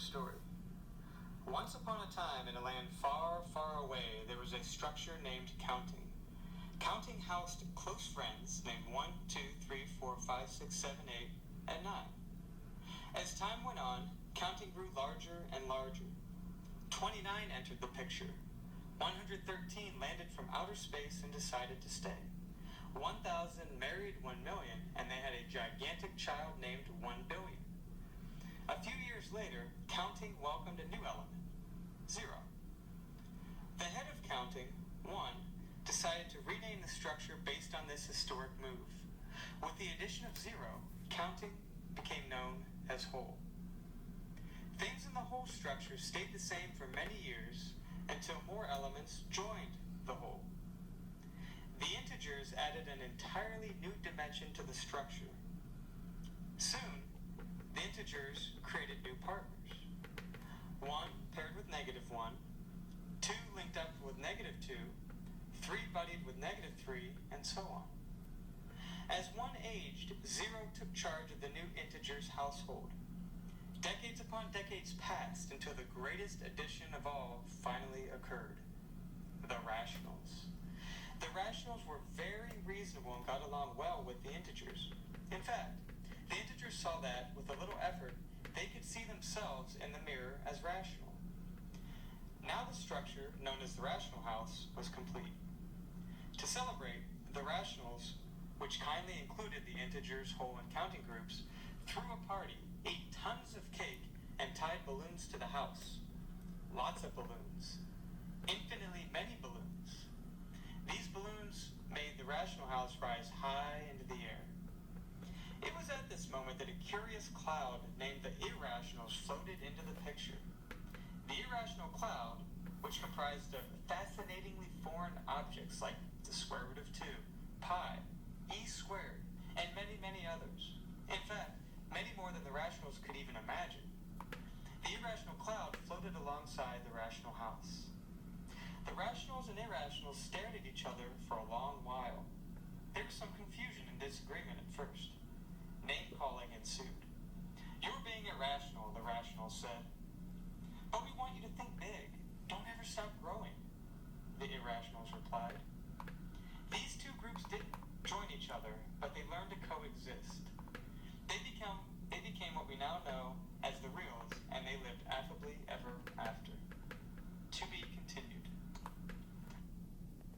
story. Once upon a time, in a land far, far away, there was a structure named Counting. Counting housed close friends named 1, 2, 3, 4, 5, 6, 7, 8, and 9. As time went on, Counting grew larger and larger. 29 entered the picture. 113 landed from outer space and decided to stay. 1,000 married 1 million, and they had a gigantic child named 1 billion. A few years later, Counting welcomed a new element, 0. The head of Counting, 1, decided to rename the structure based on this historic move. With the addition of 0, Counting became known as whole. Things in the whole structure stayed the same for many years until more elements joined the whole. The integers added an entirely new dimension to the structure. Soon, the integers created new partners. 1 paired with -1, 2 linked up with -2, 3 buddied with -3, and so on. As 1 aged, 0 took charge of the new integer's household. Decades upon decades passed until the greatest addition of all finally occurred, the rationals. The rationals were very reasonable and got along well with the integers. In fact, the integers saw that, with a little effort, they could see themselves in the mirror as rational. Now the structure, known as the rational house, was complete. To celebrate, the rationals, which kindly included the integers, whole, and counting groups, threw a party, ate tons of cake, and tied balloons to the house. Lots of balloons. Infinitely many balloons. These balloons made the rational house rise high into the air. It was at this moment that a curious cloud named the irrationals floated into the picture. The irrational cloud, which comprised of fascinatingly foreign objects like the square root of 2, pi, e squared, and many, many others. In fact, many more than the rationals could even imagine. The irrational cloud floated alongside the rational house. The rationals and irrationals stared at each other for a long while. There was some confusion and disagreement at first. Name-calling ensued. "You're being irrational," the rationals said. "But we want you to think big. Don't ever stop growing," the irrationals replied. These two groups didn't join each other, but they learned to coexist. They became what we now know as the reals, and they lived affably ever after. To be